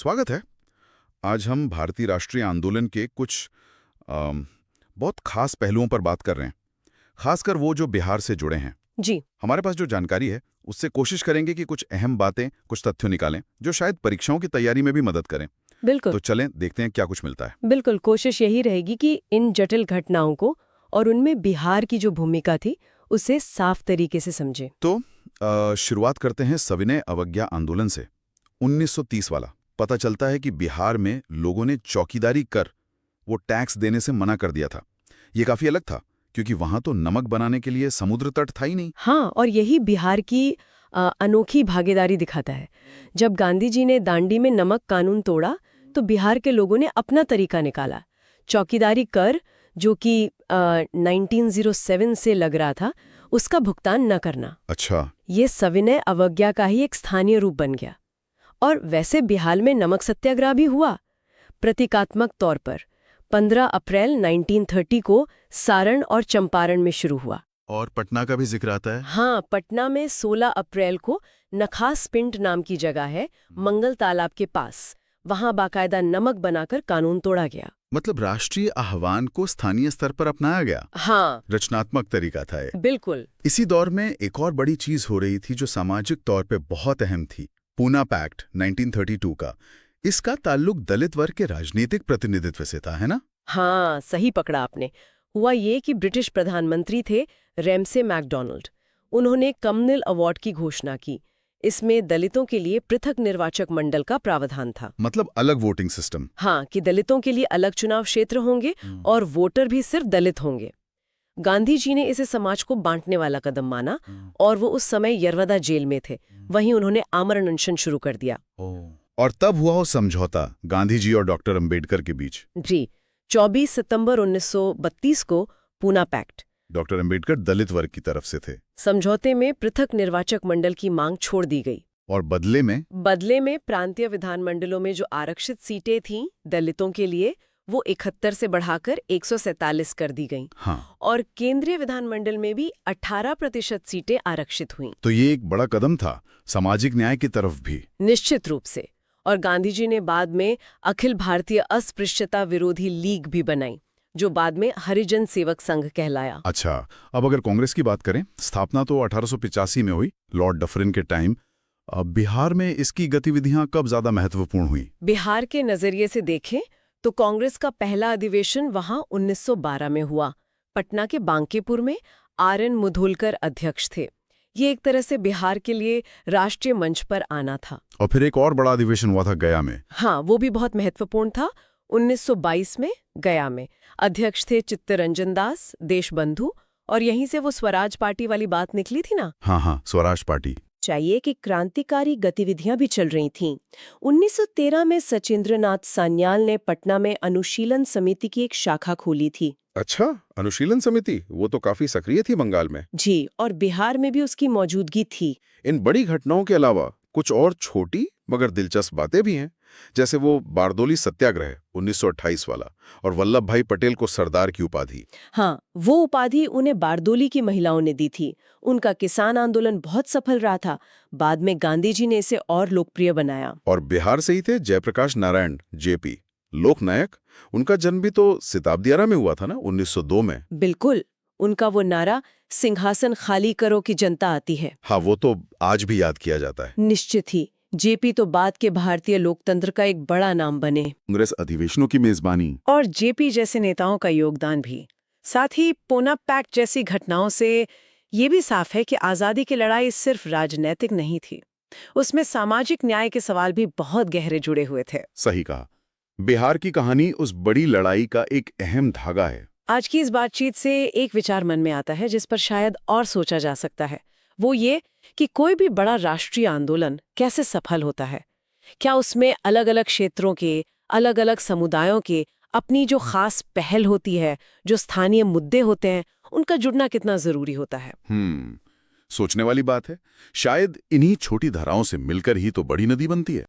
स्वागत है। आज हम भारतीय राष्ट्रीय आंदोलन के कुछ बहुत खास पहलुओं पर बात कर रहे हैं, खासकर वो जो बिहार से जुड़े हैं। जी। हमारे पास जो जानकारी है उससे कोशिश करेंगे कि कुछ अहम बातें, कुछ तथ्य निकालें जो शायद परीक्षाओं की तैयारी में भी मदद करें। बिल्कुल। तो चलें देखते हैं क्या कुछ मिलता है। बिल्कुल, कोशिश यही रहेगी कि इन जटिल घटनाओं को और उनमें बिहार की जो भूमिका थी उसे साफ तरीके से समझें। तो शुरुआत करते हैं सविनय अवज्ञा आंदोलन से। 1930 वाला पता चलता है कि बिहार में लोगों ने चौकीदारी कर वो टैक्स देने से मना कर दिया था। ये काफी अलग था क्योंकि वहां तो नमक बनाने के लिए समुद्र तट था ही नहीं। हाँ, और यही बिहार की अनोखी भागीदारी दिखाता है। जब गांधी जी ने दांडी में नमक कानून तोड़ा तो बिहार के लोगों ने अपना तरीका निकाला। चौकीदारी कर, जो कि 1907 से लग रहा था, उसका भुगतान न करना। अच्छा। ये सविनय अवज्ञा का ही एक स्थानीय रूप बन गया। और वैसे बिहार में नमक सत्याग्रह भी हुआ, प्रतीकात्मक तौर पर 15 अप्रैल 1930 को सारण और चंपारण में शुरू हुआ। और पटना का भी जिक्र आता है। हाँ, पटना में 16 अप्रैल को नखास पिंड नाम की जगह है, मंगल तालाब के पास। वहां बाकायदा नमक बनाकर कानून तोड़ा गया। मतलब राष्ट्रीय आह्वान को स्थानीय स्तर पर अपनाया गया। हाँ, रचनात्मक तरीका था ये। बिल्कुल। इसी दौर में एक और बड़ी चीज हो रही थी जो सामाजिक तौर पे बहुत अहम थी, पूना पैक्ट 1932 का। इसका ताल्लुक दलित वर्ग के राजनीतिक प्रतिनिधित्व से था, है ना? हाँ, सही पकड़ा आपने। हुआ ये कि ब्रिटिश प्रधानमंत्री थे रैमसे मैकडॉनल्ड। उन्होंने कम्युनल अवार्ड की घोषणा की। इसमें दलितों के लिए पृथक निर्वाचक मंडल का प्रावधान था। मतलब अलग वोटिंग सिस्टम। हाँ, कि दलितों के लिए अलग चुनाव क्षेत्र होंगे और वोटर भी सिर्फ दलित होंगे। गांधी जी ने इसे समाज को बांटने वाला कदम माना और वो उस समय यरवदा जेल में थे। वहीं उन्होंने आमरण अनशन शुरू कर दिया। और तब हुआ वो समझौता गांधी जी और डॉक्टर अंबेडकर के बीच। जी, 24 सितंबर 1932 को पूना पैक्ट। डॉक्टर अंबेडकर दलित वर्ग की तरफ से थे। समझौते में पृथक निर्वाचक मंडल की मांग छोड़ दी गई और बदले में प्रांतीय विधानमंडलों में जो आरक्षित सीटें थीं दलितों के लिए, वो 71 से बढ़ाकर 147 कर दी गईं। हाँ। और केंद्रीय विधानमंडल में भी 18% सीटें आरक्षित हुईं। तो ये एक बड़ा कदम था सामाजिक न्याय की तरफ भी। निश्चित रूप से। और गांधी जी ने बाद में अखिल भारतीय अस्पृश्यता विरोधी लीग भी बनाई, जो बाद में हरिजन सेवक संघ कहलाया। अच्छा, अब अगर कांग्रेस की बात करें, स्थापना तो 1885 में हुई, लॉर्ड डफरिन के टाइम। अब बिहार में इसकी गतिविधियां कब ज्यादा महत्वपूर्ण हुई? बिहार के नजरिए से देखें तो कांग्रेस का पहला अधिवेशन वहां 1912 में हुआ। पटना के बांकेपुर में RN मुधोलकर अध्यक्ष थे। ये एक तरह से बिहार के लिए राष्ट्रीय मंच पर आना था। और फिर एक और बड़ा अधिवेशन हुआ था गया में। हाँ, वो भी बहुत महत्वपूर्ण था। 1922 में गया में अध्यक्ष थे चित्तरंजन दास देशबंधु, और यहीं से वो स्वराज पार्टी वाली बात निकली थी ना। हाँ, स्वराज पार्टी। चाहिए कि क्रांतिकारी गतिविधियां भी चल रही थीं। 1913 में सचिंद्रनाथ सान्याल ने पटना में अनुशीलन समिति की एक शाखा खोली थी। अच्छा, अनुशीलन समिति, वो तो काफी सक्रिय थी बंगाल में। जी, और बिहार में भी उसकी मौजूदगी थी। इन बड़ी घटनाओं के अलावा कुछ और छोटी मगर दिलचस्प बातें भी हैं, जैसे वो बारदोली सत्याग्रह 1928 वाला और वल्लभ भाई पटेल को सरदार की उपाधि। हाँ, वो उपाधि उन्हें बारदोली की महिलाओं ने दी थी। उनका किसान आंदोलन बहुत सफल रहा था। बाद में गांधी जी ने इसे और लोकप्रिय बनाया। और बिहार से ही थे जयप्रकाश नारायण JP, लोकनायक। उनका जन्म भी तो सिताबदियारा में हुआ था ना, 1902 में। बिल्कुल, उनका वो नारा सिंहासन खाली करो कि जनता आती है। हाँ, वो तो आज भी याद किया जाता है। निश्चित ही। JP तो बाद के भारतीय लोकतंत्र का एक बड़ा नाम बने। कांग्रेस अधिवेशनों की मेजबानी और JP जैसे नेताओं का योगदान भी। साथ ही पूना पैक्ट जैसी घटनाओं से ये भी साफ है कि आज़ादी की लड़ाई सिर्फ राजनीतिक नहीं थी। उसमें सामाजिक न्याय के सवाल भी बहुत गहरे जुड़े हुए थे। सही कहा। बिहार की कहानी उस बड़ी लड़ाई का एक अहम धागा है। आज की इस बातचीत से एक विचार मन में आता है जिस पर शायद और सोचा जा सकता है। वो ये कि कोई भी बड़ा राष्ट्रीय आंदोलन कैसे सफल होता है। क्या उसमें अलग अलग क्षेत्रों के, अलग अलग समुदायों के अपनी जो खास पहल होती है, जो स्थानीय मुद्दे होते हैं, उनका जुड़ना कितना जरूरी होता है। सोचने वाली बात है। शायद इन्हीं छोटी धाराओं से मिलकर ही तो बड़ी नदी बनती है।